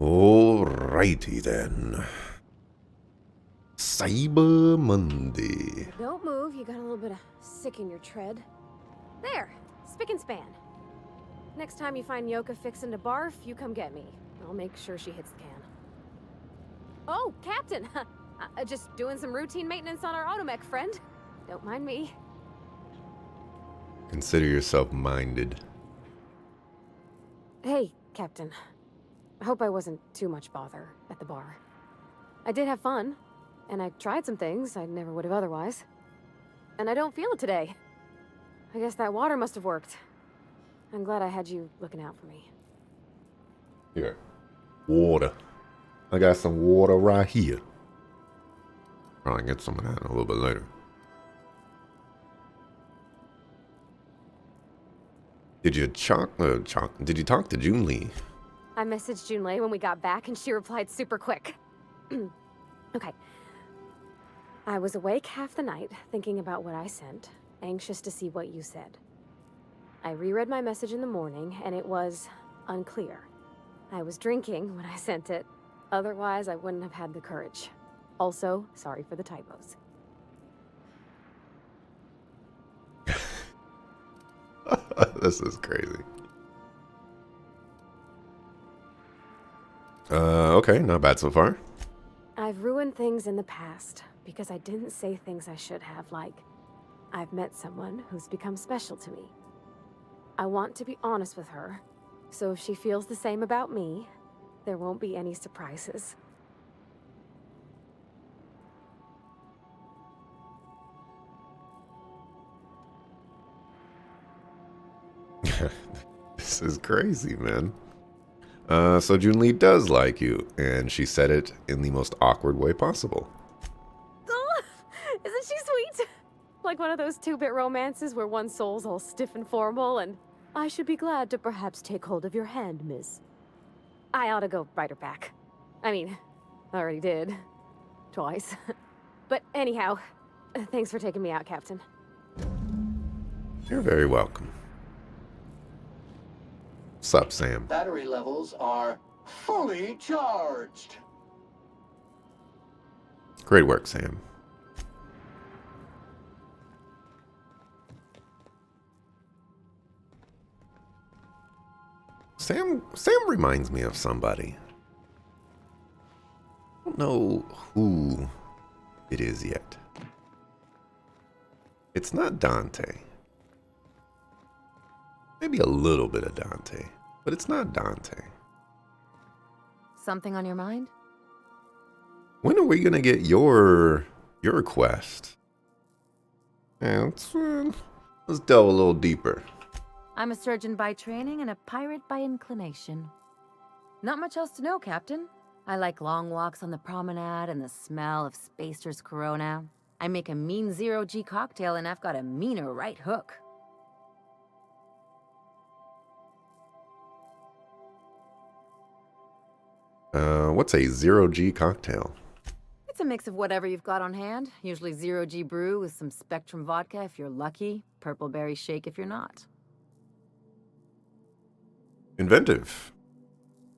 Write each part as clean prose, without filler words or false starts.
Alrighty then. Cyber Monday. Don't move, you got a little bit of sick in your tread. There, spick and span. Next time you find Yoka fixin' to barf, you come get me. I'll make sure she hits the can. Oh, Captain! Just doing some routine maintenance on our automech friend. Don't mind me. Consider yourself minded. Hey, Captain. I hope I wasn't too much bother at the bar. I did have fun, and I tried some things I never would have otherwise. And I don't feel it today. I guess that water must have worked. I'm glad I had you looking out for me. Here. Water. I got some water right here. Probably get some of that a little bit later. Did you talk to Junlei? I messaged Junlei when we got back, and she replied super quick. Okay. I was awake half the night, thinking about what I sent, anxious to see what you said. I reread my message in the morning, and it was unclear. I was drinking when I sent it. Otherwise, I wouldn't have had the courage. Also, sorry for the typos. This is crazy. Okay, not bad so far. I've ruined things in the past because I didn't say things I should have, like, I've met someone who's become special to me. I want to be honest with her, so if she feels the same about me, there won't be any surprises. This is crazy, man. So Junlei does like you, and she said it in the most awkward way possible. Oh, isn't she sweet? Like one of those two-bit romances where one soul's all stiff and formal and, I should be glad to perhaps take hold of your hand, miss. I ought to go write her back. I mean, I already did. Twice. But anyhow, thanks for taking me out, Captain. You're very welcome. Sup, Sam? Battery levels are fully charged. Great work, Sam. Sam reminds me of somebody. I don't know who it is yet. It's not Dante. Maybe a little bit of Dante, but it's not Dante. Something on your mind? When are we gonna get your quest? Yeah, let's delve a little deeper. I'm a surgeon by training and a pirate by inclination. Not much else to know, Captain. I like long walks on the promenade and the smell of Spacer's Corona. I make a mean zero-G cocktail and I've got a meaner right hook. What's a zero-G cocktail? It's a mix of whatever you've got on hand. Usually zero-G brew with some Spectrum vodka if you're lucky, purple berry shake if you're not. Inventive.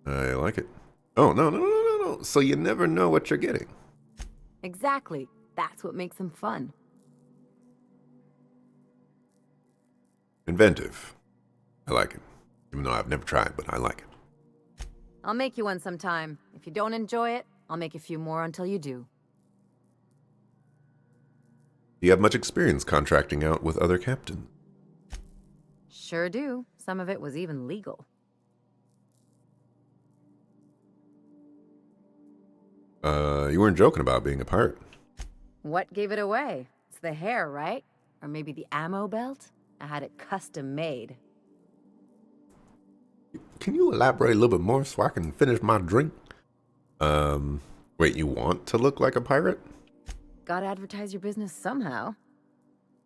I like it. Oh, no. So you never know what you're getting. Exactly. That's what makes them fun. Inventive. I like it. Even though I've never tried, but I like it. I'll make you one sometime. If you don't enjoy it, I'll make a few more until you do. Do you have much experience contracting out with other captains? Sure do. Some of it was even legal. You weren't joking about being a pirate. What gave it away? It's the hair, right? Or maybe the ammo belt? I had it custom made. Can you elaborate a little bit more so I can finish my drink? Wait, you want to look like a pirate? Gotta advertise your business somehow.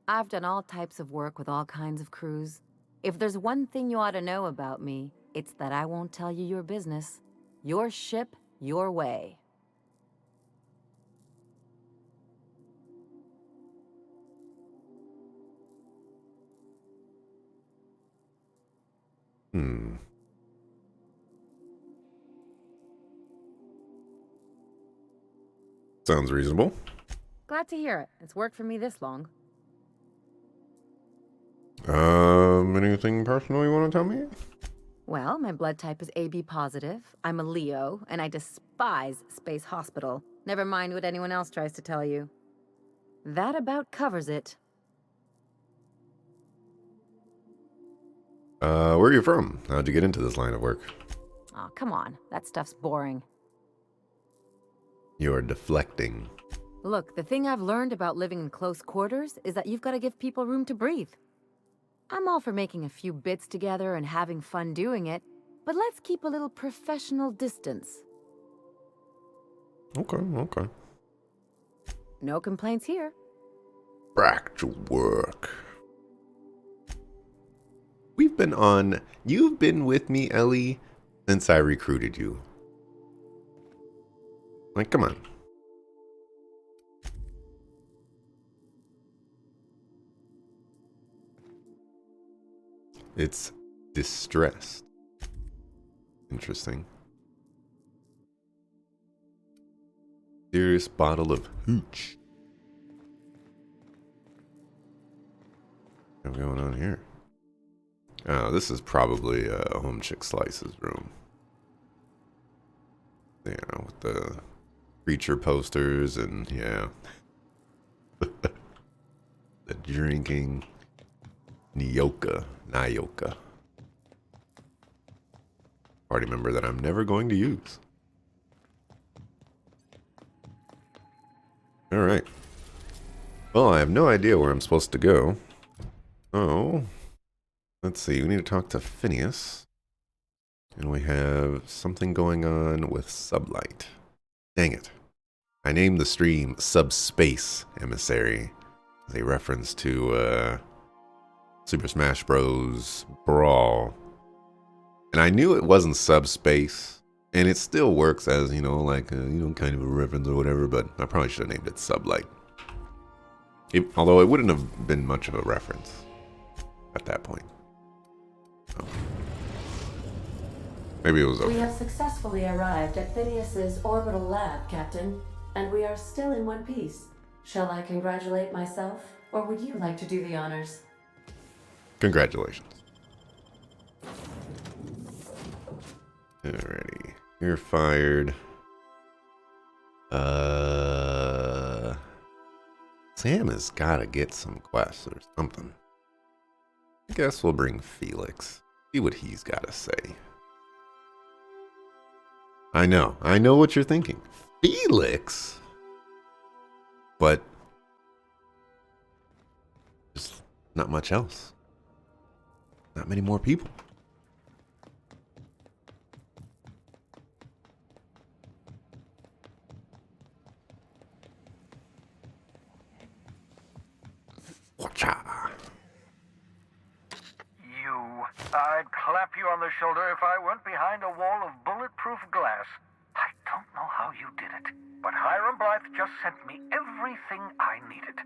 I've done all types of work with all kinds of crews. If there's one thing you ought to know about me, it's that I won't tell you your business. Your ship, your way. Sounds reasonable. Glad to hear it. It's worked for me this long. Anything personal you want to tell me? Well, my blood type is AB positive. I'm a Leo, and I despise Space Hospital. Never mind what anyone else tries to tell you. That about covers it. Where are you from? How'd you get into this line of work? Aw, come on. That stuff's boring. You're deflecting. Look, the thing I've learned about living in close quarters is that you've got to give people room to breathe. I'm all for making a few bits together and having fun doing it, but let's keep a little professional distance. Okay. No complaints here. Back to work. You've been with me, Ellie, since I recruited you. Like, come on. It's distressed. Interesting. Serious bottle of hooch. What's going on here? Oh, this is probably Home Chick Slice's room. Yeah, with the creature posters and, yeah. The drinking. Nyoka. Party member that I'm never going to use. Alright. Well, I have no idea where I'm supposed to go. Oh. Let's see, we need to talk to Phineas. And we have something going on with Sublight. Dang it. I named the stream Subspace Emissary as a reference to Super Smash Bros. Brawl. And I knew it wasn't Subspace, and it still works as, like, kind of a reference or whatever, but I probably should have named it Sublight. Although it wouldn't have been much of a reference at that point. So. Maybe it was okay. We have successfully arrived at Phineas's orbital lab, Captain, and we are still in one piece. Shall I congratulate myself, or would you like to do the honors? Congratulations. Alrighty. You're fired. Sam has gotta get some quests or something. I guess we'll bring Felix. See what he's gotta say. I know what you're thinking. Felix? But just not much else. Not many more people. Watcha. I'd clap you on the shoulder if I weren't behind a wall of bulletproof glass. I don't know how you did it, but Hiram Blythe just sent me everything I needed.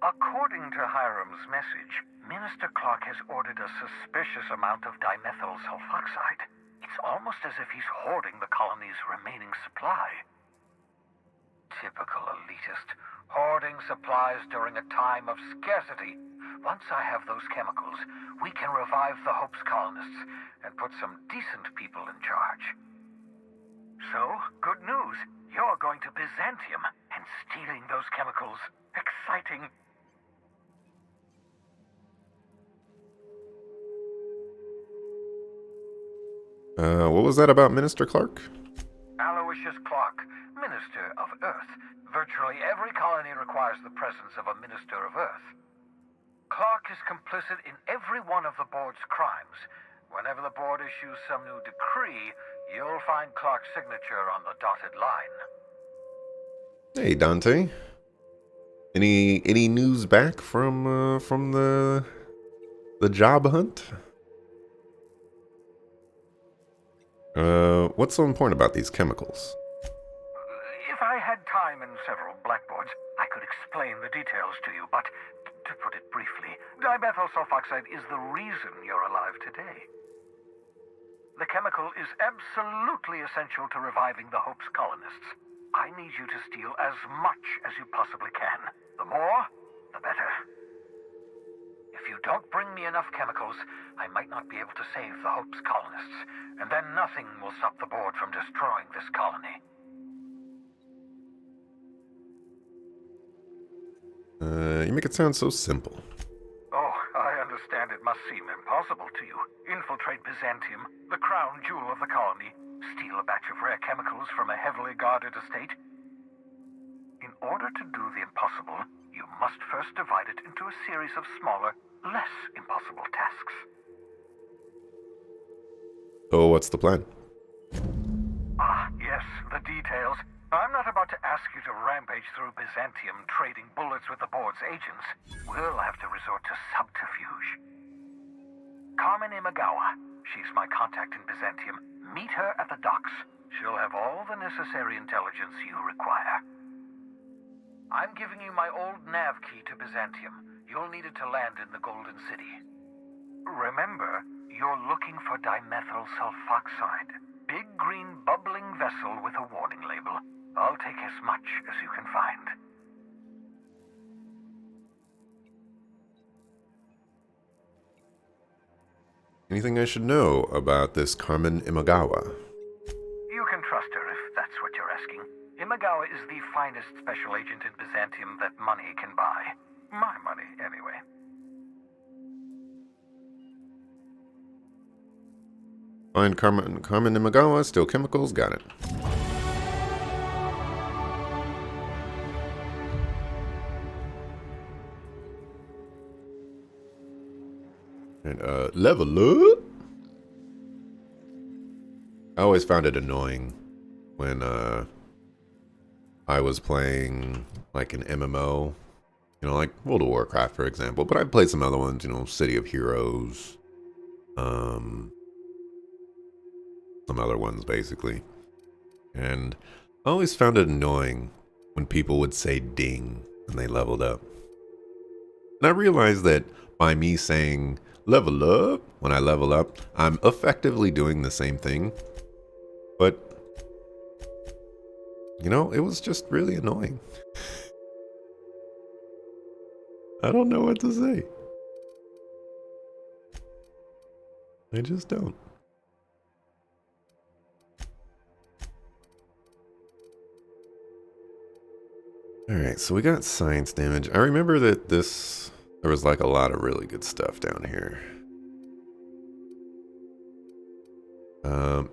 According to Hiram's message, Minister Clark has ordered a suspicious amount of dimethyl sulfoxide. It's almost as if he's hoarding the colony's remaining supply. Typical elitist, hoarding supplies during a time of scarcity. Once I have those chemicals, we can revive the Hope's colonists and put some decent people in charge. So, good news. You're going to Byzantium, and stealing those chemicals. Exciting. What was that about Minister Clark? Aloysius Clark, Minister of Earth. Virtually every colony requires the presence of a Minister of Earth. Clark is complicit in every one of the board's crimes. Whenever the board issues some new decree, you'll find Clark's signature on the dotted line. Hey, Dante. Any news back from the job hunt? What's so important about these chemicals? If I had time and several blackboards, I could explain the details to you, but to put it briefly, dimethyl sulfoxide is the reason you're alive today. The chemical is absolutely essential to reviving the Hope's colonists. I need you to steal as much as you possibly can. The more, the better. If you don't bring me enough chemicals, I might not be able to save the Hope's colonists, and then nothing will stop the board from destroying this colony. You make it sound so simple. Oh, I understand it must seem impossible to you. Infiltrate Byzantium, the crown jewel of the colony, steal a batch of rare chemicals from a heavily guarded estate. In order to do the impossible, you must first divide it into a series of smaller, less impossible tasks. So what's the plan? Ah, yes, the details. I'm not about to ask you to rampage through Byzantium trading bullets with the board's agents. We'll have to resort to subterfuge. Carmen Imagawa. She's my contact in Byzantium. Meet her at the docks. She'll have all the necessary intelligence you require. I'm giving you my old nav key to Byzantium. You'll need it to land in the Golden City. Remember, you're looking for dimethyl sulfoxide. Big green bubbling vessel with a warning label. I'll take as much as you can find. Anything I should know about this Carmen Imagawa? You can trust her if that's what you're asking. Imagawa is the finest special agent in Byzantium that money can buy. My money, anyway. Find Carmen Imagawa, steal chemicals, got it. And level up. I always found it annoying when I was playing like an MMO, you know, like World of Warcraft, for example. But I've played some other ones, you know, City of Heroes, some other ones basically. And I always found it annoying when people would say ding when they leveled up. And I realized that by me saying level up when I level up, I'm effectively doing the same thing. But, you know, it was just really annoying. I don't know what to say. I just don't. Alright, so we got science damage. I remember that there was like a lot of really good stuff down here.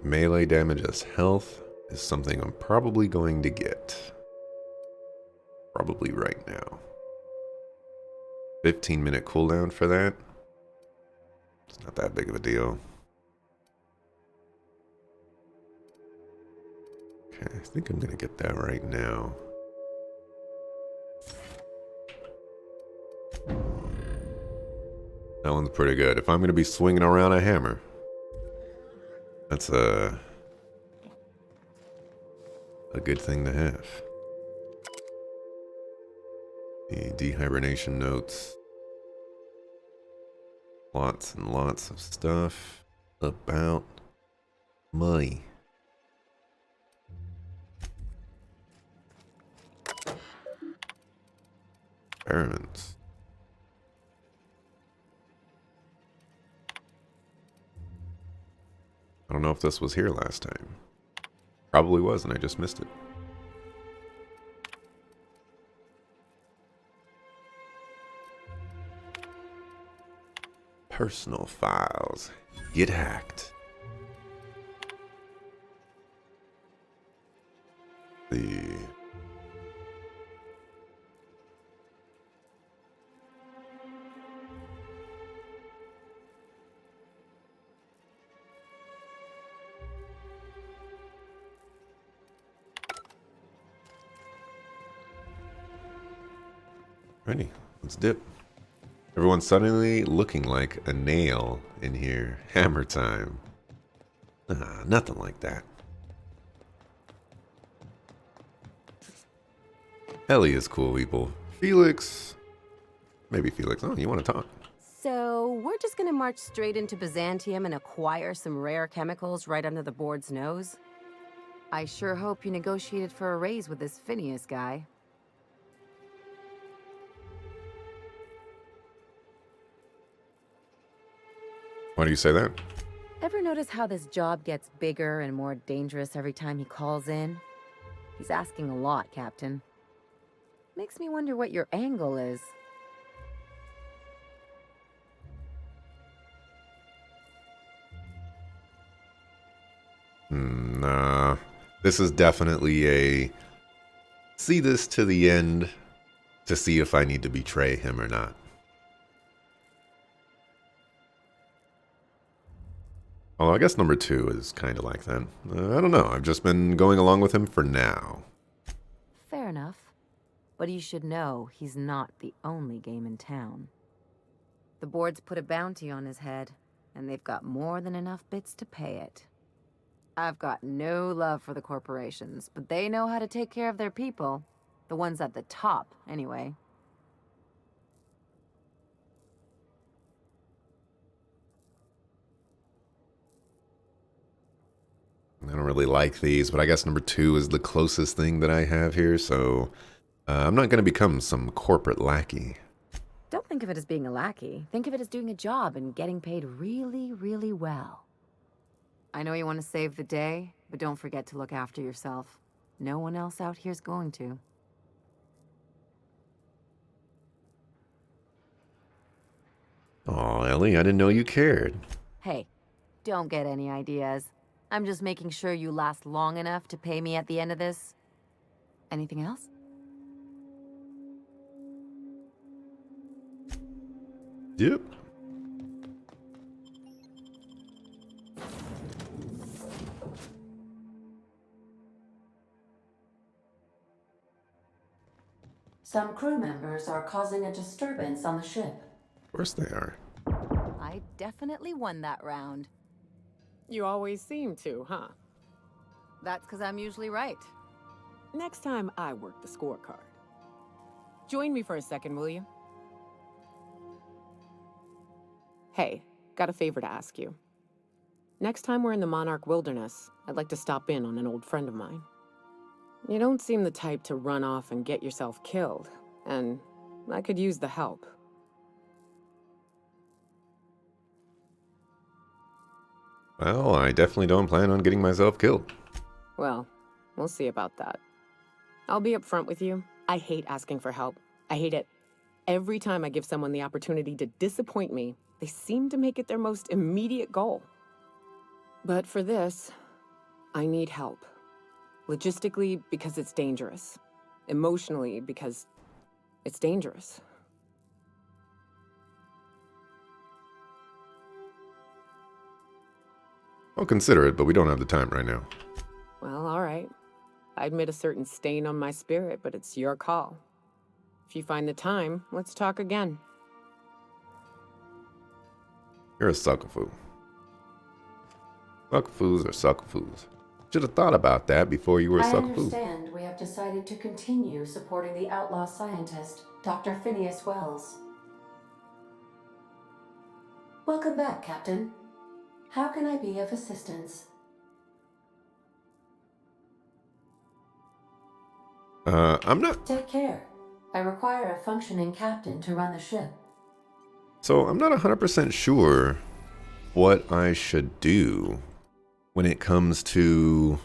Melee damage as health is something I'm probably going to get. Probably right now. 15-minute cooldown for that. It's not that big of a deal. Okay, I think I'm gonna get that right now. That one's pretty good. If I'm going to be swinging around a hammer, that's a good thing to have. The dehibernation notes. Lots and lots of stuff about money. Experiments. I don't know if this was here last time. Probably was, and I just missed it. Personal files. Get hacked. Ready, let's dip. Everyone's suddenly looking like a nail in here. Hammer time. Nothing like that. Ellie is cool, people. Felix. Maybe Felix. Oh, you want to talk? So, we're just gonna march straight into Byzantium and acquire some rare chemicals right under the board's nose? I sure hope you negotiated for a raise with this Phineas guy. Why do you say that? Ever notice how this job gets bigger and more dangerous every time he calls in? He's asking a lot, Captain. Makes me wonder what your angle is. Nah. This is definitely a see this to the end to see if I need to betray him or not. Although I guess number 2 is kind of like that. I don't know. I've just been going along with him for now. Fair enough. But you should know he's not the only game in town. The board's put a bounty on his head, and they've got more than enough bits to pay it. I've got no love for the corporations, but they know how to take care of their people. The ones at the top, anyway. I don't really like these, but I guess number 2 is the closest thing that I have here, so I'm not going to become some corporate lackey. Don't think of it as being a lackey. Think of it as doing a job and getting paid really, really well. I know you want to save the day, but don't forget to look after yourself. No one else out here's going to. Aw, Ellie, I didn't know you cared. Hey, don't get any ideas. I'm just making sure you last long enough to pay me at the end of this. Anything else? Yep. Some crew members are causing a disturbance on the ship. Of course they are. I definitely won that round. You always seem to, huh? That's because I'm usually right. Next time I work the scorecard. Join me for a second, will you? Hey, got a favor to ask you. Next time we're in the Monarch Wilderness, I'd like to stop in on an old friend of mine. You don't seem the type to run off and get yourself killed, and I could use the help. Well, I definitely don't plan on getting myself killed. Well, we'll see about that. I'll be upfront with you. I hate asking for help. I hate it. Every time I give someone the opportunity to disappoint me, they seem to make it their most immediate goal. But for this, I need help. Logistically, because it's dangerous. Emotionally, because it's dangerous. I'll consider it, but we don't have the time right now. Well, all right. I admit a certain stain on my spirit, but it's your call. If you find the time, let's talk again. You're a suckerfoo. Suckerfoos are suckerfoos. Should have thought about that before you were a I suckerfoo. understand we have decided to continue supporting the outlaw scientist, Dr. Phineas Wells. Welcome back, Captain. How can I be of assistance? I'm not... Take care. I require a functioning captain to run the ship. So, I'm not 100% sure what I should do when it comes to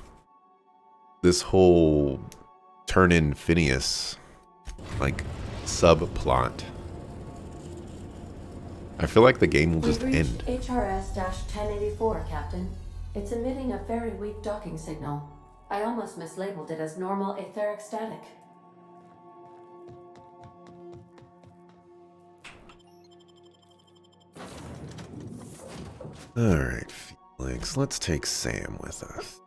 this whole turn-in Phineas, like, subplot. I feel like the game will just We've end. reached HRS-1084, Captain. It's emitting a very weak docking signal. I almost mislabeled it as normal etheric static. Alright, Felix, let's take Sam with us.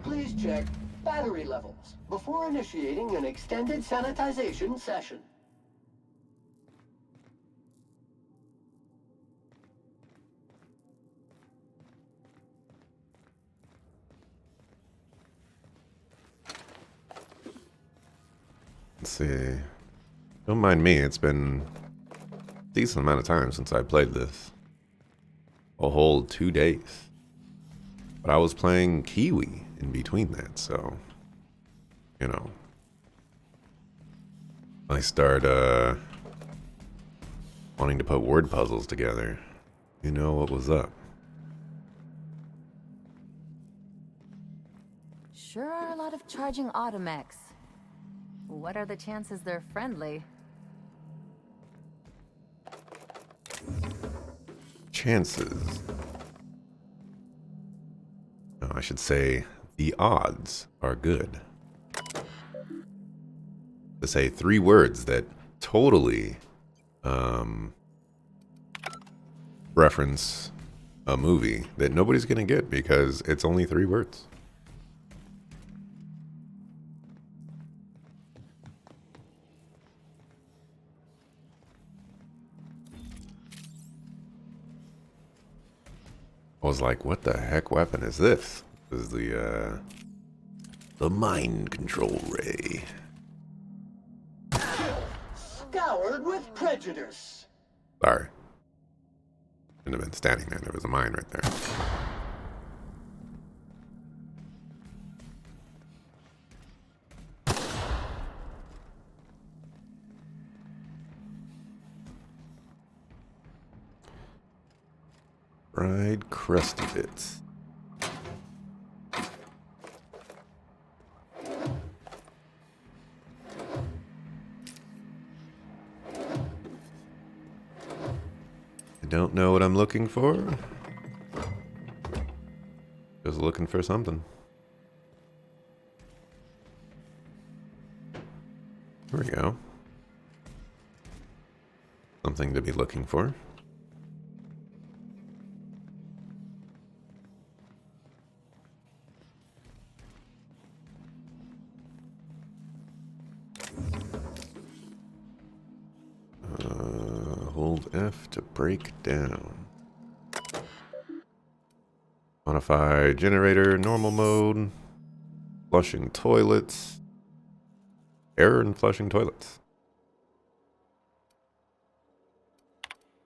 Please check battery levels before initiating an extended sanitization session. Let's see. Don't mind me, it's been decent amount of time since I played this. A whole 2 days. But I was playing Kiwi in between that, so, you know. I start wanting to put word puzzles together. You know what was up. Sure are a lot of charging automechs. What are the chances they're friendly? Chances. No, I should say the odds are good. To say 3 words that totally reference a movie that nobody's gonna get because it's only 3 words. I was like, what the heck weapon is this? This is the mind control ray. Scoured with prejudice. Sorry. Shouldn't have been standing there. There was a mine right there. Fried crusty bits. I don't know what I'm looking for. Just looking for something. Here we go. Something to be looking for. Hold F to break down. Modify generator, normal mode. Flushing toilets. Error in flushing toilets.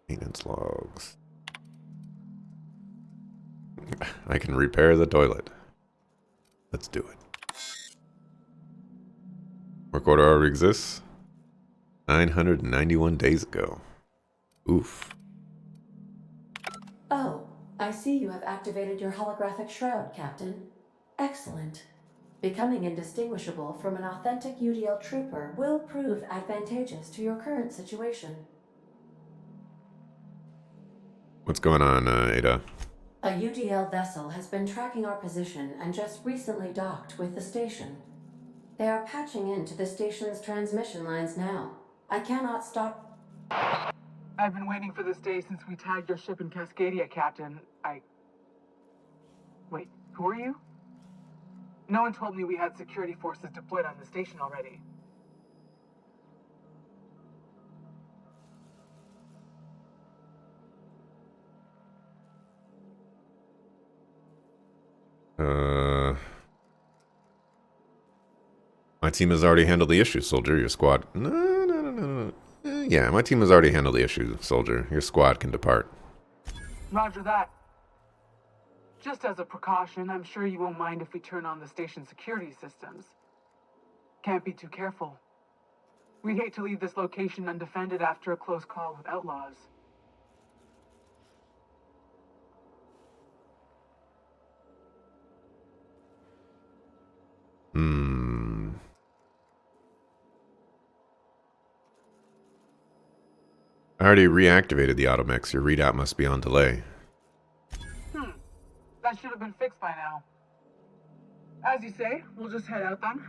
Maintenance logs. I can repair the toilet. Let's do it. Work order already exists. 991 days ago. Oof. Oh, I see you have activated your holographic shroud, Captain. Excellent. Becoming indistinguishable from an authentic UDL trooper will prove advantageous to your current situation. What's going on, Ada? A UDL vessel has been tracking our position and just recently docked with the station. They are patching into the station's transmission lines now. I cannot stop. I've been waiting for this day since we tagged your ship in Cascadia, Captain. Wait, who are you? No one told me we had security forces deployed on the station already. My team has already handled the issue, soldier. Your squad... No. Yeah, my team has already handled the issue, soldier. Your squad can depart. Roger that. Just as a precaution, I'm sure you won't mind if we turn on the station's security systems. Can't be too careful. We'd hate to leave this location undefended after a close call with outlaws. I already reactivated the automechs. Your readout must be on delay. That should have been fixed by now. As you say, we'll just head out then.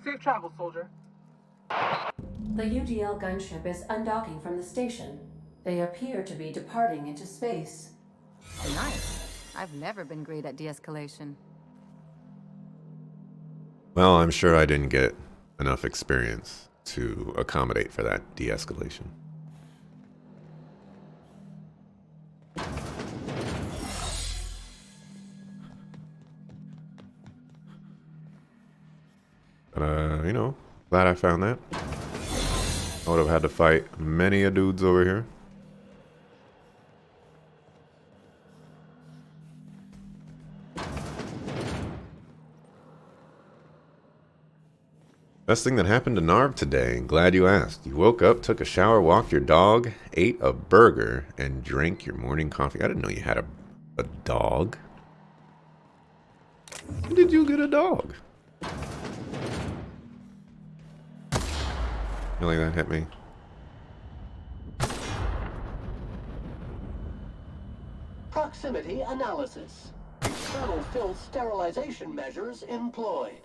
Safe travel, soldier. The UDL gunship is undocking from the station. They appear to be departing into space. Nice. I've never been great at de-escalation. Well, I'm sure I didn't get enough experience to accommodate for that de-escalation. But, you know, glad I found that. I would have had to fight many a dudes over here. Best thing that happened to Narv today. Glad you asked. You woke up, took a shower, walked your dog, ate a burger, and drank your morning coffee. I didn't know you had a dog. When did you get a dog? I feel like that hit me. Proximity analysis. External filth sterilization measures employed.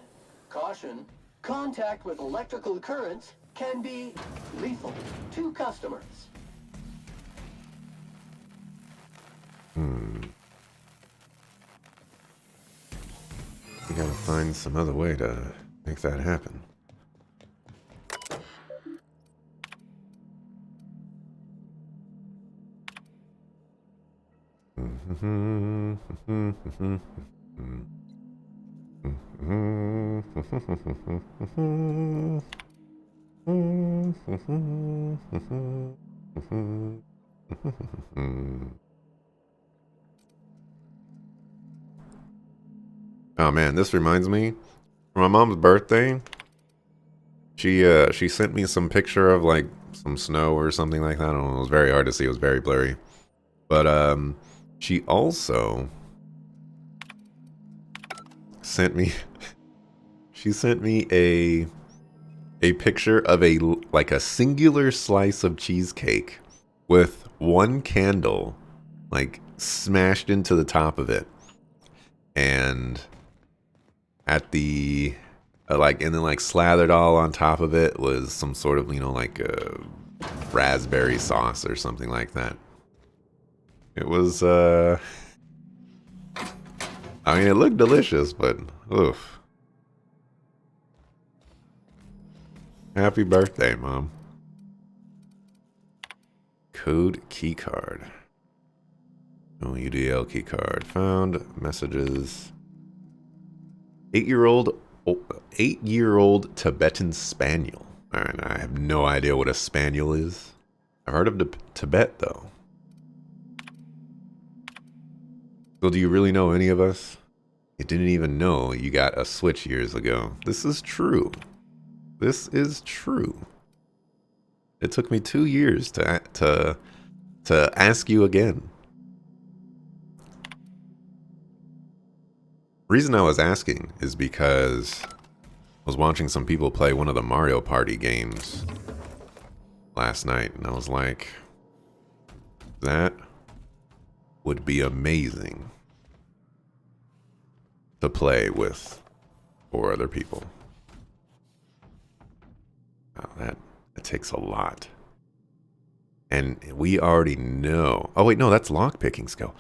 Caution. Contact with electrical currents can be lethal to customers. We gotta find some other way to make that happen. Oh man, this reminds me. For my mom's birthday, she sent me some picture of like some snow or something like that. I don't know, it was very hard to see, it was very blurry. But she also sent me a picture of like a singular slice of cheesecake with one candle like smashed into the top of it, and at the and then like slathered all on top of it was some sort of, you know, like a raspberry sauce or something like that. It was I mean, it looked delicious, but oof. Happy birthday, Mom. Code keycard. Oh, UDL keycard. Found messages. 8-year-old Tibetan Spaniel. Alright, I have no idea what a Spaniel is. I've heard of Tibet, though. So do you really know any of us? You didn't even know you got a Switch years ago. This is true. This is true. It took me 2 years to ask you again. Reason I was asking is because I was watching some people play one of the Mario Party games last night, and I was like, that would be amazing to play with 4 other people. Wow, that takes a lot. And we already know. Oh, wait, no, that's lockpicking skill.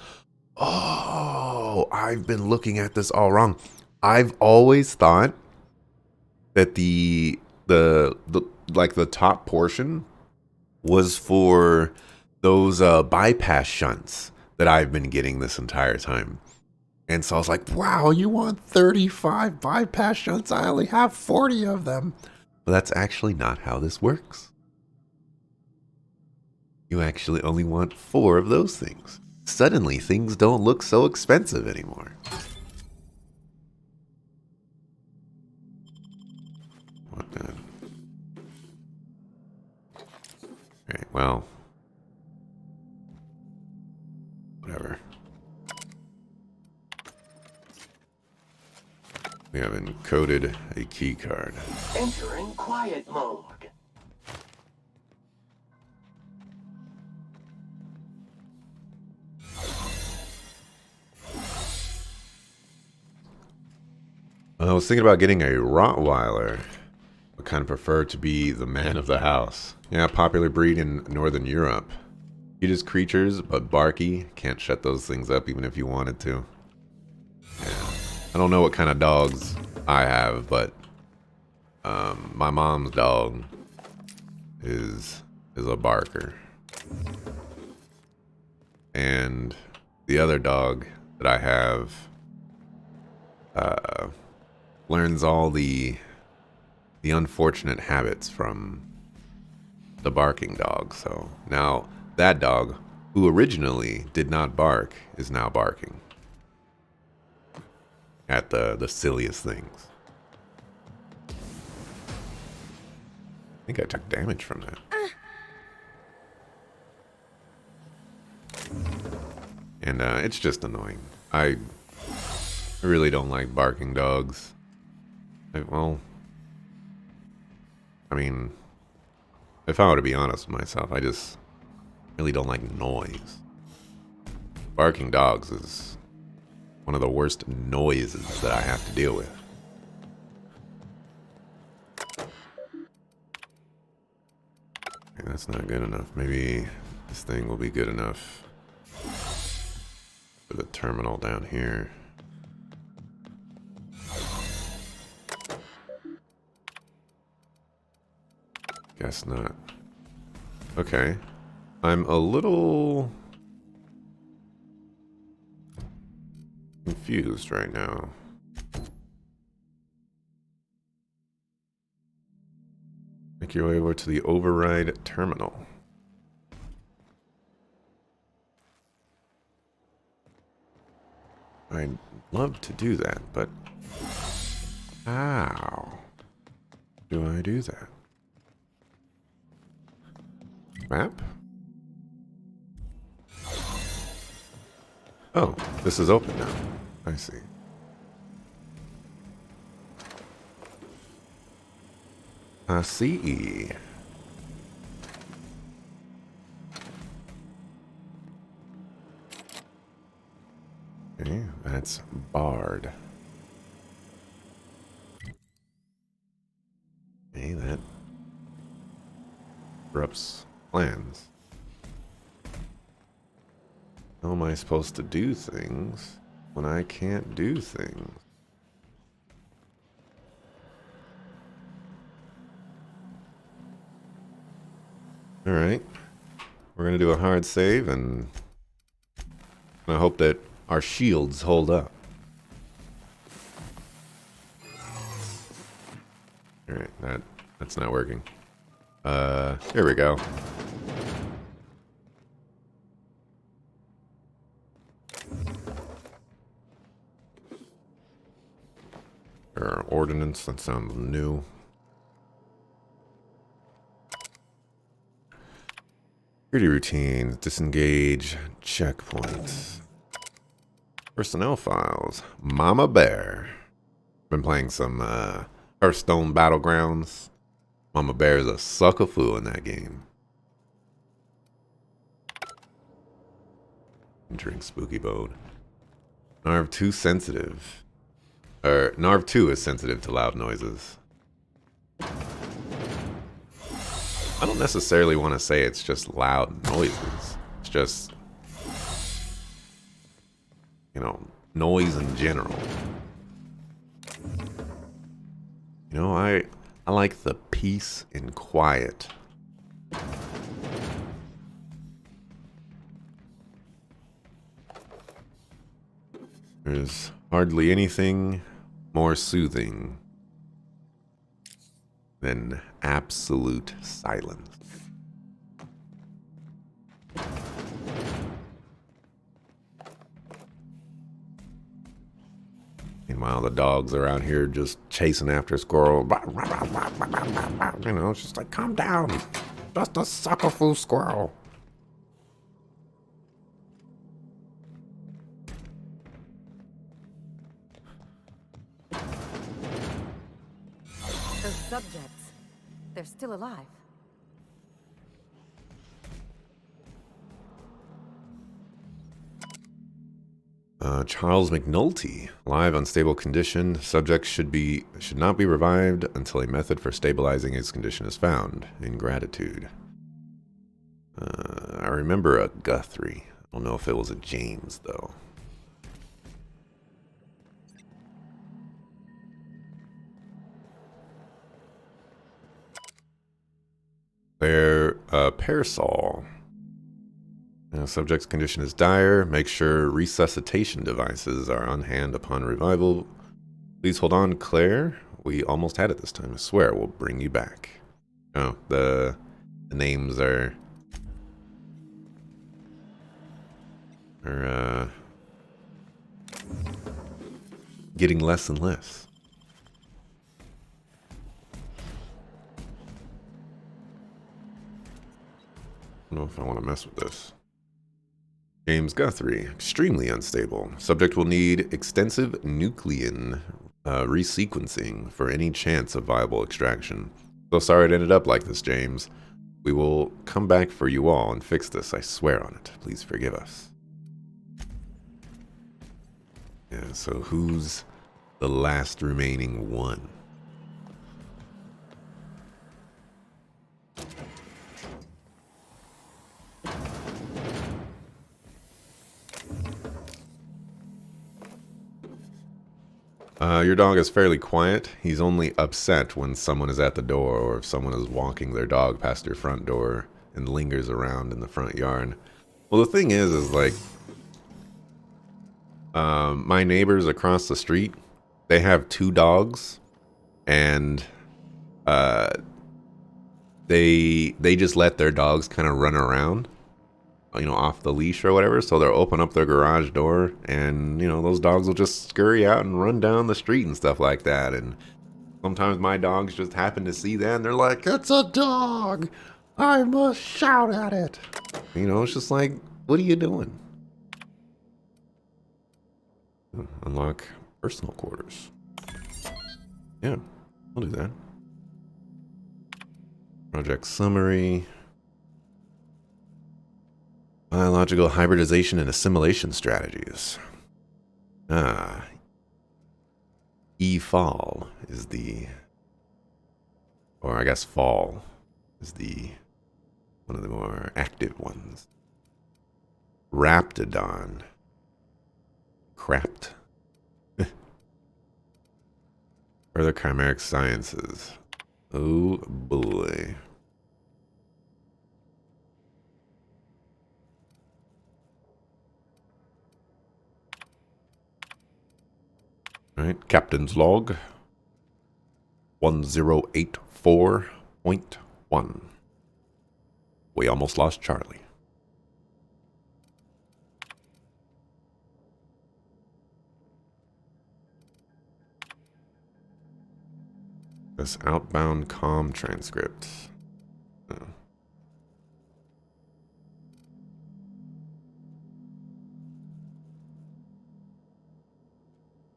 Oh, I've been looking at this all wrong. I've always thought that the top portion was for those bypass shunts that I've been getting this entire time. And so I was like, wow, you want 35 bypass shunts? I only have 40 of them. But that's actually not how this works. You actually only want 4 of those things. Suddenly, things don't look so expensive anymore. What the? Okay, well. Whatever. We have encoded a key card. Entering quiet mode. I was thinking about getting a Rottweiler. I kind of prefer to be the man of the house. Yeah, popular breed in Northern Europe. Cutest creatures, but barky. Can't shut those things up even if you wanted to. Yeah. I don't know what kind of dogs I have, but my mom's dog is a barker. And the other dog that I have learns all the unfortunate habits from the barking dog. So now that dog, who originally did not bark, is now barking at the silliest things. I think I took damage from that. And it's just annoying. I really don't like barking dogs. Well, I mean, if I were to be honest with myself, I just really don't like noise. Barking dogs is one of the worst noises that I have to deal with. Okay, that's not good enough. Maybe this thing will be good enough for the terminal down here. Guess not. Okay. I'm a little confused right now. Make your way over to the override terminal. I'd love to do that, but how do I do that? Map? Oh, this is open now. I see. I see. Okay, that's Bard. Okay, that disrupts plans. How am I supposed to do things when I can't do things? Alright. We're gonna do a hard save and I hope that our shields hold up. Alright, that's not working. Here we go. Or ordnance, that sounds new. Security routines, disengage, checkpoints. Personnel files, Mama Bear. Been playing some Hearthstone Battlegrounds. Mama Bear is a sucker fool in that game. Drink Spooky Bode. Narv 2 sensitive. Narv 2 is sensitive to loud noises. I don't necessarily want to say it's just loud noises. It's just, you know, noise in general. You know, I like the peace and quiet. There's hardly anything more soothing than absolute silence. Meanwhile, the dogs are out here just chasing after a squirrel. You know, it's just like, calm down. Just a sucker fool squirrel. Those subjects, they're still alive. Charles McNulty, live unstable condition. Subject should not be revived until a method for stabilizing his condition is found. In gratitude. I remember a Guthrie. I don't know if it was a James though. There, Parasol. Subject's condition is dire. Make sure resuscitation devices are on hand upon revival. Please hold on, Claire. We almost had it this time. I swear we'll bring you back. Oh, the names are getting less and less. don't know if I want to mess with this. James Guthrie, extremely unstable. Subject will need extensive nuclein resequencing for any chance of viable extraction. So sorry it ended up like this, James. We will come back for you all and fix this, I swear on it. Please forgive us. Yeah, so who's the last remaining one? Your dog is fairly quiet. He's only upset when someone is at the door or if someone is walking their dog past your front door and lingers around in the front yard. Well, the thing is like, my neighbors across the street, they have 2 dogs, and they just let their dogs kind of run around, you know, off the leash or whatever. So they'll open up their garage door and, you know, those dogs will just scurry out and run down the street and stuff like that. And sometimes my dogs just happen to see that and they're like, it's a dog, I must shout at it. You know, it's just like, what are you doing? Unlock personal quarters. Yeah, I'll do that. Project summary. Biological hybridization and assimilation strategies. EFAL is the, or I guess fall is the one of the more active ones. Raptidon. Crapped. Further chimeric sciences. Oh boy. Alright, Captain's Log 1084.1. We almost lost Charlie. This outbound comm transcript. Oh.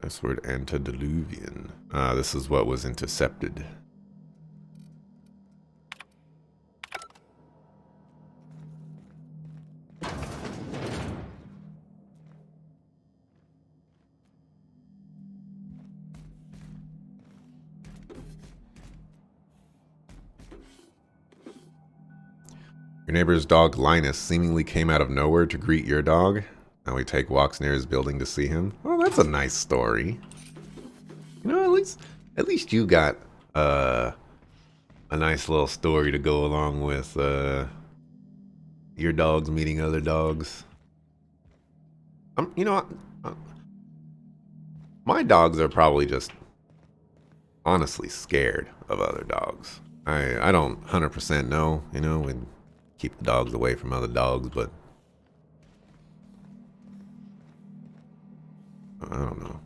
Password antediluvian. This is what was intercepted. Your neighbor's dog Linus seemingly came out of nowhere to greet your dog. Now we take walks near his building to see him. Oh, that's a nice story. You know, at least you got a nice little story to go along with your dogs meeting other dogs. You know, my dogs are probably just honestly scared of other dogs. I don't 100% know, you know, we keep the dogs away from other dogs, but I don't know.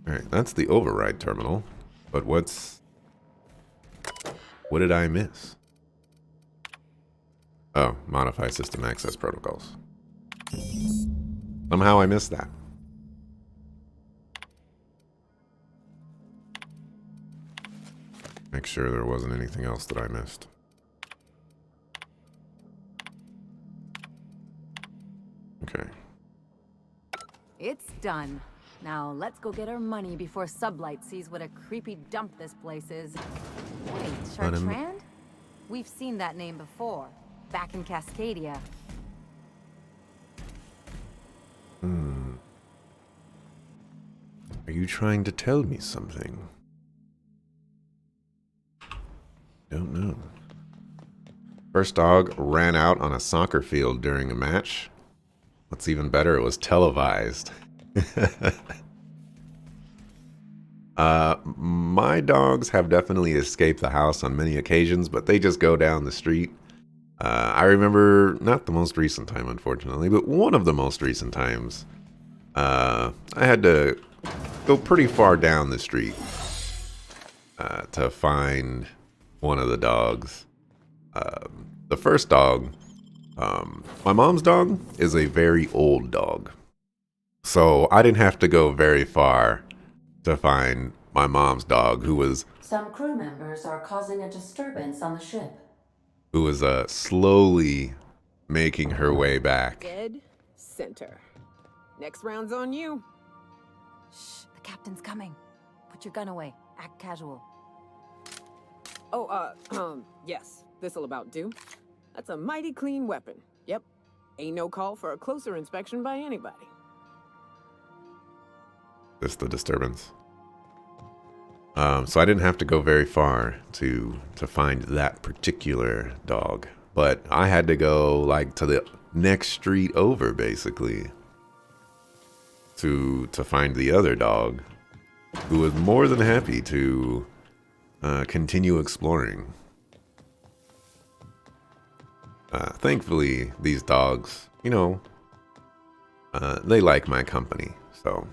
Alright, that's the override terminal. But what did I miss? Oh, modify system access protocols. Somehow I missed that. Make sure there wasn't anything else that I missed. Okay. It's done. Now let's go get our money before Sublight sees what a creepy dump this place is. Wait, Chartrand? We've seen that name before, back in Cascadia. Are you trying to tell me something? Don't know. First dog ran out on a soccer field during a match. What's even better, it was televised. My dogs have definitely escaped the house on many occasions, but they just go down the street. I remember, not the most recent time, unfortunately, but one of the most recent times, I had to go pretty far down the street to find one of the dogs. The first dog My mom's dog is a very old dog. So I didn't have to go very far to find my mom's dog, who was Some crew members are causing a disturbance on the ship. slowly making her way back. Dead center. Next round's on you. Shh, the captain's coming. Put your gun away. Act casual. Oh, yes. This'll about do. That's a mighty clean weapon. Yep. Ain't no call for a closer inspection by anybody. Just the disturbance. So I didn't have to go very far to find that particular dog, but I had to go like to the next street over, basically, to find the other dog, who was more than happy to continue exploring. Thankfully, these dogs, you know, they like my company. So,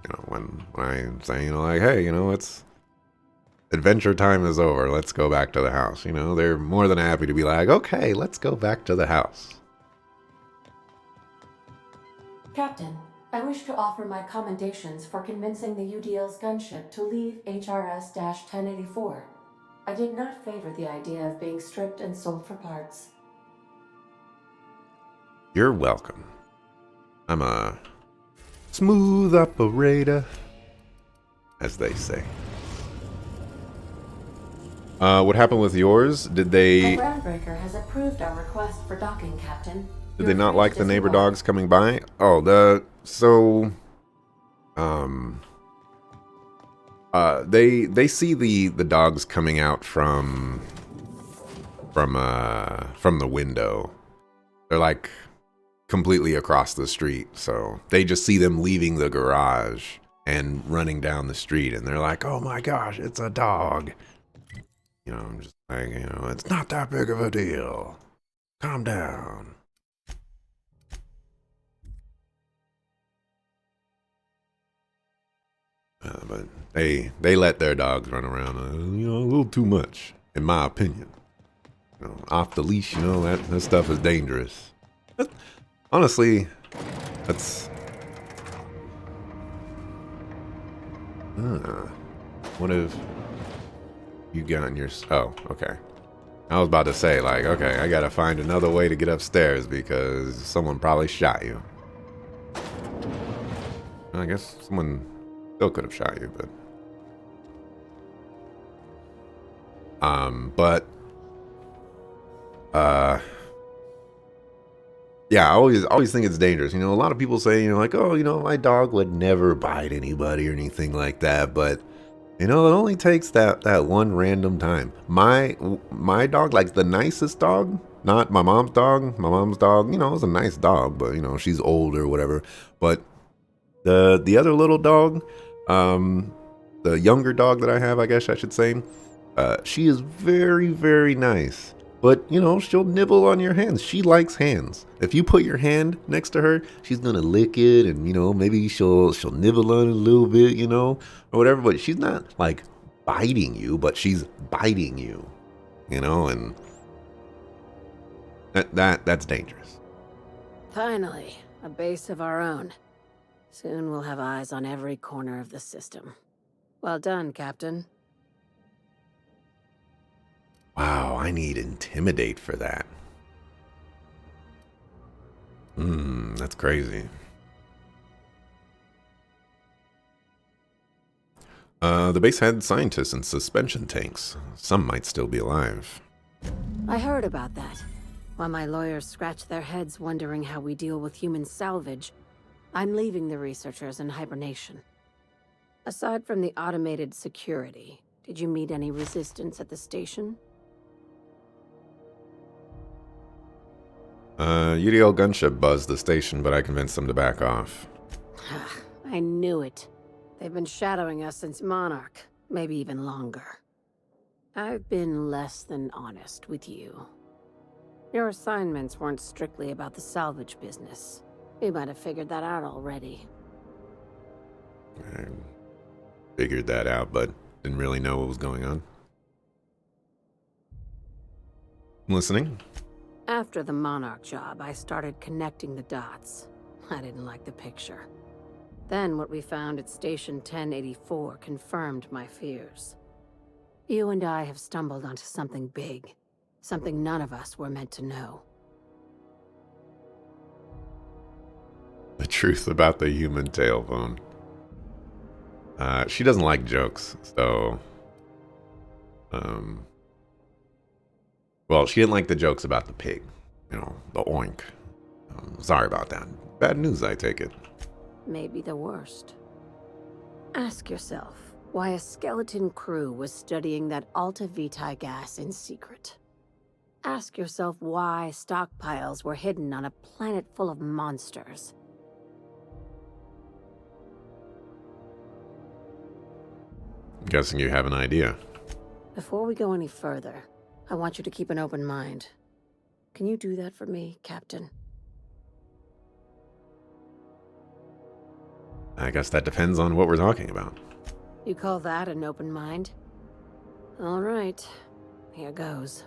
you know, when I'm saying, you know, like, hey, you know, it's adventure time is over. Let's go back to the house. You know, they're more than happy to be like, okay, let's go back to the house. Captain, I wish to offer my commendations for convincing the UDL's gunship to leave HRS-1084. I did not favor the idea of being stripped and sold for parts. You're welcome. I'm a smooth operator, as they say. What happened with yours? Did The they Groundbreaker has approved our request for docking, Captain. did they not like the neighbor dogs coming by? Oh, they see the dogs coming out from the window. They're like completely across the street, so they just see them leaving the garage and running down the street, and they're like, "Oh my gosh, it's a dog!" You know, I'm just like, you know, it's not that big of a deal. Calm down. But they let their dogs run around, you know, a little too much, in my opinion. You know, off the leash, you know, that stuff is dangerous. But honestly, that's... what if you got in your... Oh, okay. I was about to say, like, okay, I gotta find another way to get upstairs because someone probably shot you. I guess someone still could have shot you, but... yeah, I always think it's dangerous. You know, a lot of people say, you know, like, oh, you know, my dog would never bite anybody or anything like that, but you know, it only takes that one random time. My dog, like the nicest dog, not my mom's dog. My mom's dog, you know, is a nice dog, but you know, she's old or whatever. But the other little dog, the younger dog that I have, I guess I should say, she is very, very nice. But, you know, she'll nibble on your hands. She likes hands. If you put your hand next to her, she's going to lick it and, you know, maybe she'll nibble on it a little bit, you know, or whatever. But she's not, like, biting you, but she's biting you, you know, and that's dangerous. Finally, a base of our own. Soon we'll have eyes on every corner of the system. Well done, Captain. Wow, I need Intimidate for that. That's crazy. The base had scientists in suspension tanks. Some might still be alive. I heard about that. While my lawyers scratch their heads wondering how we deal with human salvage, I'm leaving the researchers in hibernation. Aside from the automated security, did you meet any resistance at the station? UDL gunship buzzed the station, but I convinced them to back off. I knew it. They've been shadowing us since Monarch, maybe even longer. I've been less than honest with you. Your assignments weren't strictly about the salvage business. You might have figured that out already. I figured that out, but didn't really know what was going on. I'm listening. After the Monarch job, I started connecting the dots. I didn't like the picture. Then what we found at Station 1084 confirmed my fears. You and I have stumbled onto something big. Something none of us were meant to know. The truth about the human tailbone. She doesn't like jokes, so... Well, she didn't like the jokes about the pig. You know, the oink. Sorry about that. Bad news, I take it. Maybe the worst. Ask yourself why a skeleton crew was studying that Alta Vitae gas in secret. Ask yourself why stockpiles were hidden on a planet full of monsters. I'm guessing you have an idea. Before we go any further, I want you to keep an open mind. Can you do that for me, Captain? I guess that depends on what we're talking about. You call that an open mind? All right, here goes.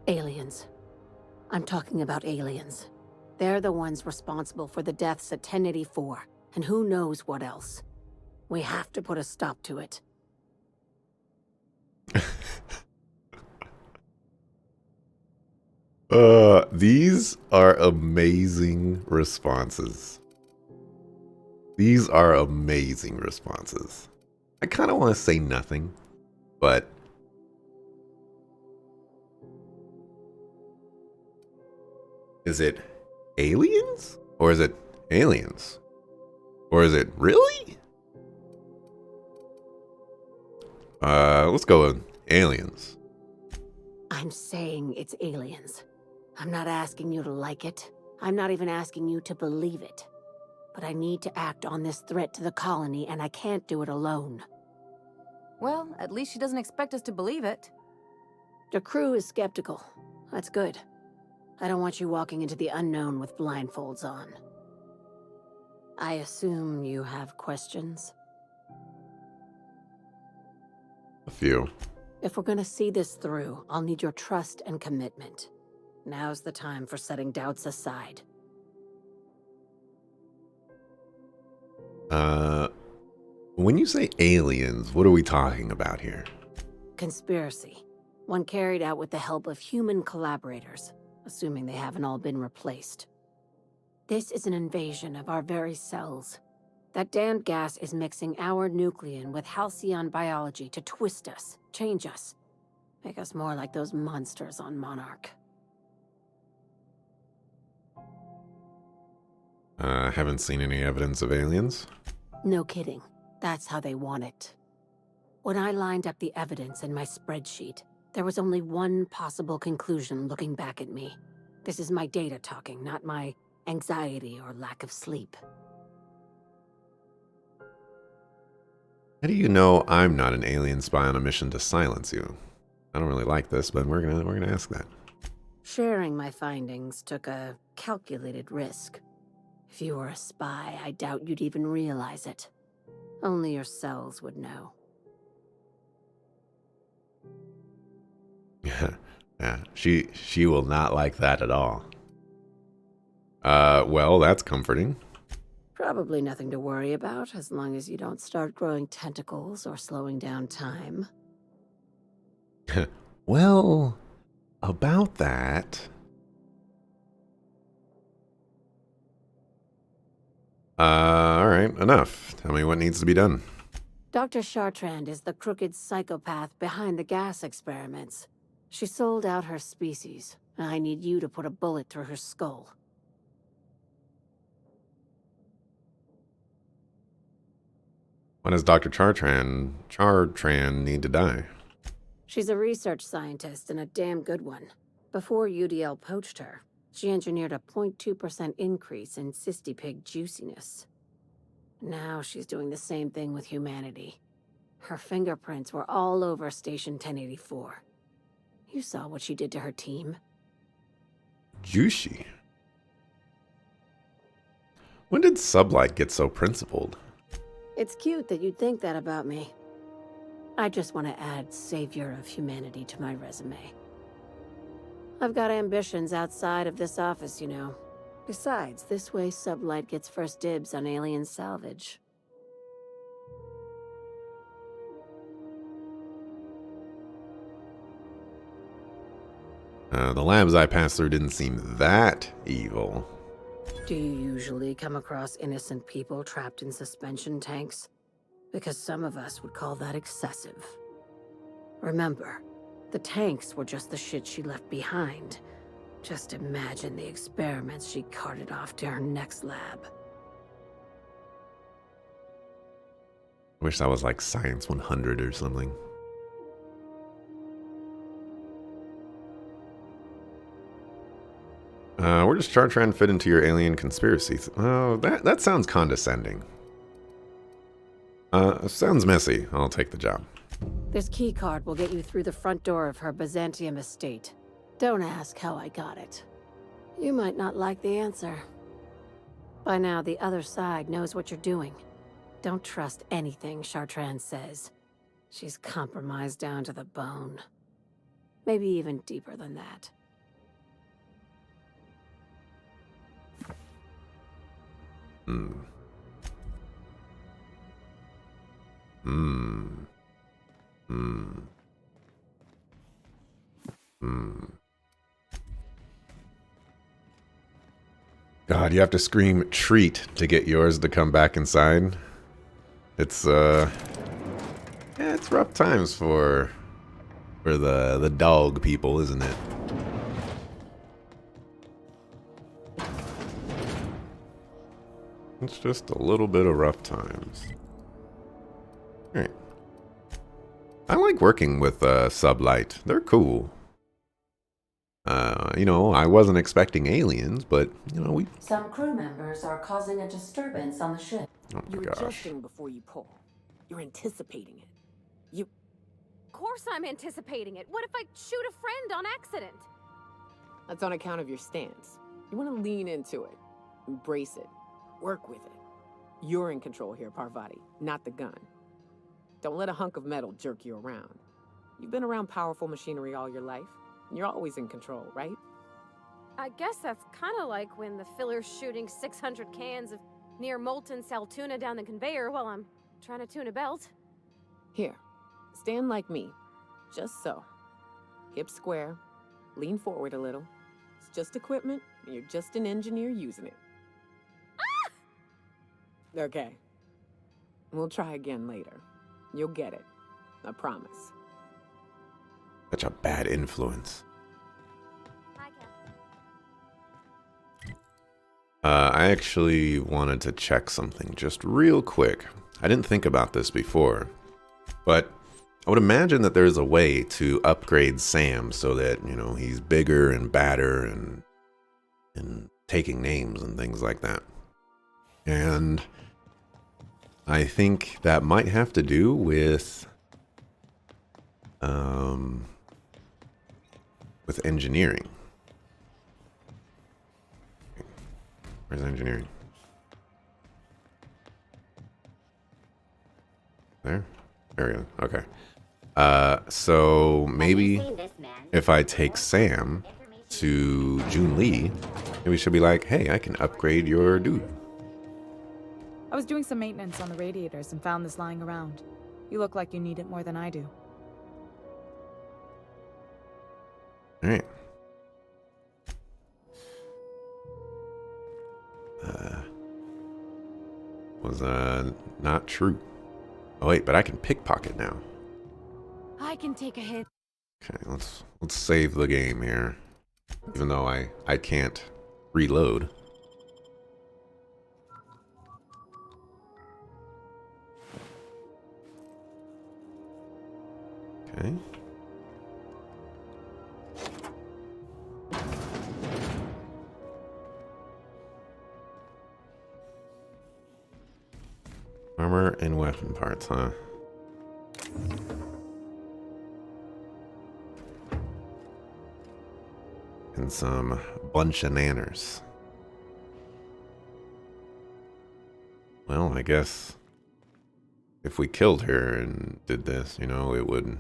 Aliens. I'm talking about aliens. They're the ones responsible for the deaths at 1084, and who knows what else. We have to put a stop to it. These are amazing responses. These are amazing responses. I kind of want to say nothing, but... Is it aliens? Or is it aliens? Or is it really? Let's go with aliens. I'm saying it's aliens. I'm not asking you to like it. I'm not even asking you to believe it. But I need to act on this threat to the colony, and I can't do it alone. Well, at least she doesn't expect us to believe it. The crew is skeptical. That's good. I don't want you walking into the unknown with blindfolds on. I assume you have questions? A few. If we're gonna see this through, I'll need your trust and commitment. Now's the time for setting doubts aside. When you say aliens, what are we talking about here? Conspiracy. One carried out with the help of human collaborators, assuming they haven't all been replaced. This is an invasion of our very cells. That damned gas is mixing our nucleon with halcyon biology to twist us, change us, make us more like those monsters on Monarch. Haven't seen any evidence of aliens. No kidding. That's how they want it. When I lined up the evidence in my spreadsheet, there was only one possible conclusion looking back at me. This is my data talking, not my anxiety or lack of sleep. How do you know I'm not an alien spy on a mission to silence you? I don't really like this, but we're gonna ask that. Sharing my findings took a calculated risk. If you were a spy, I doubt you'd even realize it. Only your cells would know. Yeah, she will not like that at all. Well, that's comforting. Probably nothing to worry about, as long as you don't start growing tentacles or slowing down time. Well, about that... Alright, enough. Tell me what needs to be done. Dr. Chartrand is the crooked psychopath behind the gas experiments. She sold out her species, and I need you to put a bullet through her skull. When does Dr. Chartrand need to die? She's a research scientist and a damn good one. Before UDL poached her, she engineered a 0.2% increase in cystipig juiciness. Now she's doing the same thing with humanity. Her fingerprints were all over Station 1084. You saw what she did to her team. Juicy. When did Sublight get so principled? It's cute that you'd think that about me. I just want to add Savior of Humanity to my resume. I've got ambitions outside of this office, you know. Besides, this way Sublight gets first dibs on alien salvage. The labs I passed through didn't seem that evil. Do you usually come across innocent people trapped in suspension tanks? Because some of us would call that excessive. Remember, the tanks were just the shit she left behind. Just imagine the experiments she carted off to her next lab. Wish that was like Science 100 or something. Where does Chartran fit into your alien conspiracy? Oh, that sounds condescending. Sounds messy. I'll take the job. This keycard will get you through the front door of her Byzantium estate. Don't ask how I got it. You might not like the answer. By now, the other side knows what you're doing. Don't trust anything Chartran says. She's compromised down to the bone. Maybe even deeper than that. God, you have to scream treat to get yours to come back inside. It's yeah, it's rough times for the dog people, isn't it? It's just a little bit of rough times. Alright. I like working with Sublight. They're cool. You know, I wasn't expecting aliens, but, you know, Some crew members are causing a disturbance on the ship. Oh my You're gosh. adjusting before you pull. You're anticipating it. You... Of course I'm anticipating it. What if I shoot a friend on accident? That's on account of your stance. You want to lean into it. Embrace it. Work with it. You're in control here, Parvati, not the gun. Don't let a hunk of metal jerk you around. You've been around powerful machinery all your life. You're always in control, right? I guess that's kind of like when the filler's shooting 600 cans of near molten cell tuna down the conveyor while I'm trying to tune a belt. Here, stand like me. Just so. Hips square. Lean forward a little. It's just equipment, and you're just an engineer using it. Ah! Okay. We'll try again later. You'll get it. I promise. Such a bad influence. Hi, Cap. I actually wanted to check something just real quick. I didn't think about this before, but I would imagine that there's a way to upgrade Sam so that, you know, he's bigger and badder and taking names and things like that. And I think that might have to do with engineering. Where's engineering? There? There we go. Okay. So maybe if I take Sam to Junli, maybe she'll be like, hey, I can upgrade your dude. I was doing some maintenance on the radiators and found this lying around. You look like you need it more than I do. Alright. Was not true. Oh wait, but I can pickpocket now. I can take a hit. Okay, let's save the game here. Even though I can't reload. Okay. Armor and weapon parts, huh? And some bunch of nanners. Well, I guess if we killed her and did this, you know, it would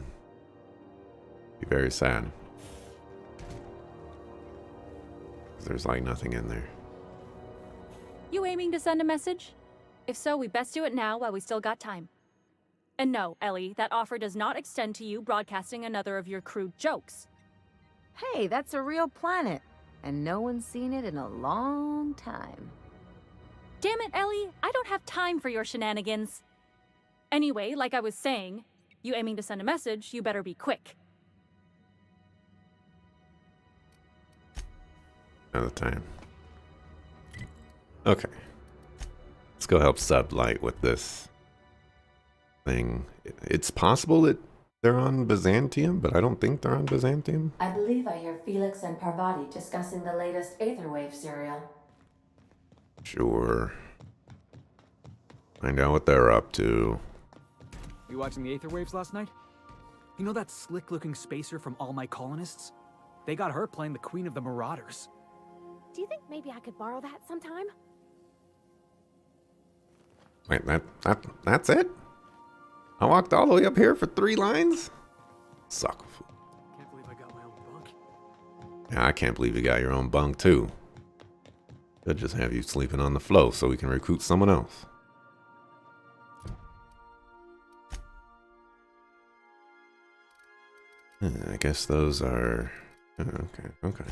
be very sad. There's like nothing in there. You aiming to send a message? If so, we best do it now while we still got time. And no, Ellie, that offer does not extend to you broadcasting another of your crude jokes. Hey, that's a real planet. And no one's seen it in a long time. Damn it, Ellie, I don't have time for your shenanigans. Anyway, like I was saying, you aiming to send a message, you better be quick. Another time. Okay. Let's go help Sublight with this thing. It's possible that they're on Byzantium, but I don't think they're on Byzantium. I believe I hear Felix and Parvati discussing the latest Aetherwave serial. Sure. Find out what they're up to. You watching the Aetherwaves last night? You know that slick-looking spacer from All My Colonists? They got her playing the Queen of the Marauders. Do you think maybe I could borrow that sometime? Wait, that's it? I walked all the way up here for 3 lines? Suck. Can't believe I got my own bunk. Yeah, I can't believe you got your own bunk, too. They'll just have you sleeping on the floor so we can recruit someone else. I guess those are... Okay.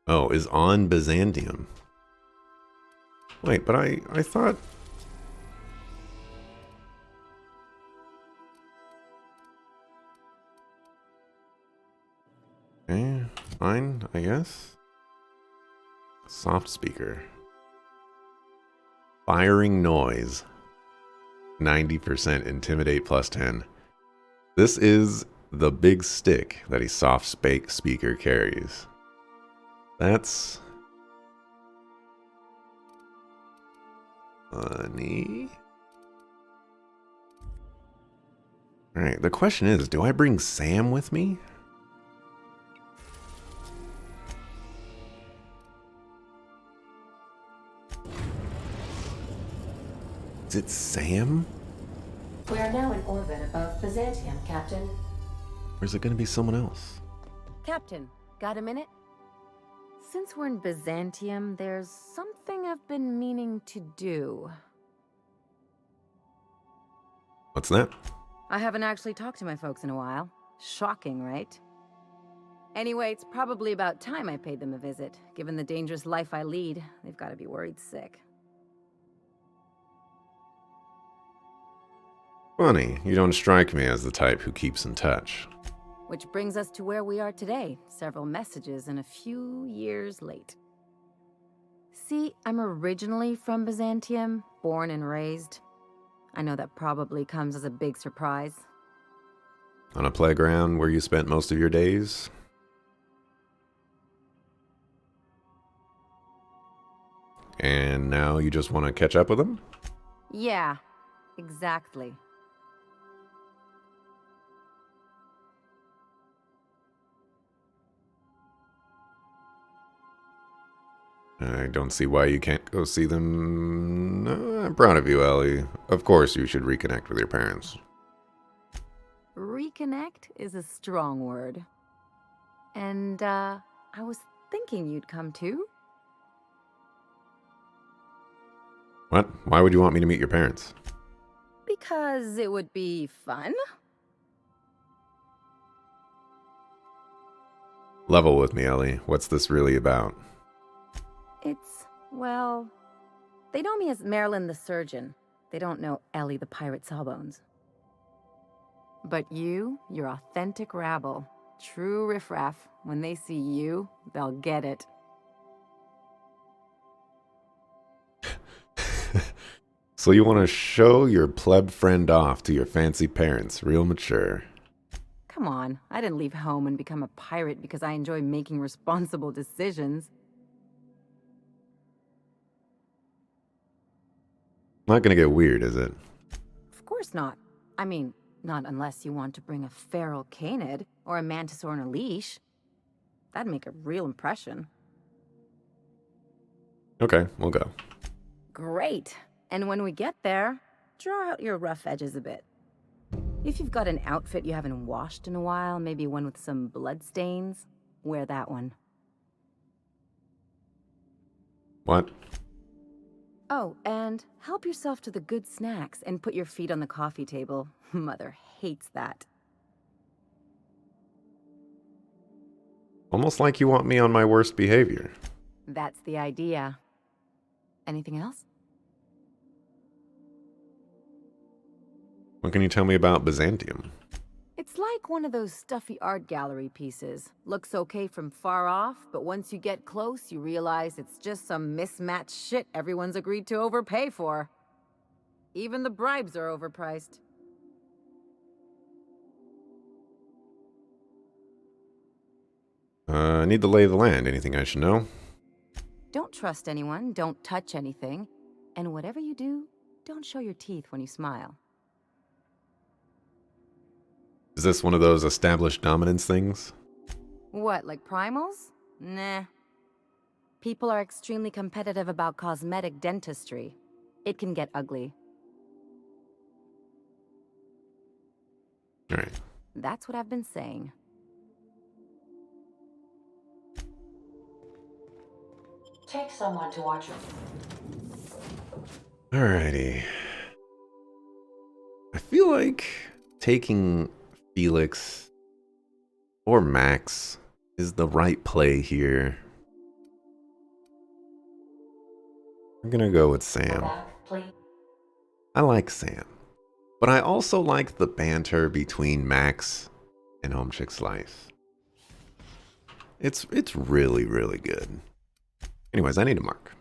Oh, is on Byzantium. Wait, but I thought... Okay, fine, I guess. Soft speaker. Firing noise. 90% intimidate plus 10. This is the big stick that a soft speaker carries. That's funny. Alright, the question is, do I bring Sam with me? Is it Sam? We are now in orbit above Byzantium, Captain. Or is it going to be someone else? Captain, got a minute? Since we're in Byzantium, there's something I've been meaning to do. What's that? I haven't actually talked to my folks in a while. Shocking, right? Anyway, it's probably about time I paid them a visit. Given the dangerous life I lead, they've got to be worried sick. Funny, you don't strike me as the type who keeps in touch. Which brings us to where we are today, several messages and a few years late. See, I'm originally from Byzantium, born and raised. I know that probably comes as a big surprise. On a playground where you spent most of your days? And now you just want to catch up with them? Yeah, exactly. I don't see why you can't go see them. No, I'm proud of you, Ellie. Of course you should reconnect with your parents. Reconnect is a strong word. And, I was thinking you'd come too. What? Why would you want me to meet your parents? Because it would be fun. Level with me, Ellie. What's this really about? It's, well, they know me as Marilyn the Surgeon. They don't know Ellie the Pirate Sawbones. But you're authentic rabble. True riffraff. When they see you, they'll get it. So you want to show your pleb friend off to your fancy parents. Real mature. Come on, I didn't leave home and become a pirate because I enjoy making responsible decisions. Not gonna get weird, is it? Of course not. I mean, not unless you want to bring a feral canid or a mantis on a leash. That'd make a real impression. Okay, we'll go. Great. And when we get there, draw out your rough edges a bit. If you've got an outfit you haven't washed in a while, maybe one with some blood stains, wear that one. What? Oh, and help yourself to the good snacks and put your feet on the coffee table. Mother hates that. Almost like you want me on my worst behavior. That's the idea. Anything else? What can you tell me about Byzantium? It's like one of those stuffy art gallery pieces. Looks okay from far off, but once you get close, you realize it's just some mismatched shit everyone's agreed to overpay for. Even the bribes are overpriced. I need the lay of the land. Anything I should know? Don't trust anyone, don't touch anything, and whatever you do, don't show your teeth when you smile. Is this one of those established dominance things? What, like primals? Nah. People are extremely competitive about cosmetic dentistry. It can get ugly. Alright. That's what I've been saying. Take someone to watch. Alrighty. I feel like taking Felix or Max is the right play here. I'm gonna go with Sam. Back, please. I like Sam. But I also like the banter between Max and Home Chick's Life. It's really, really good. Anyways, I need a mark.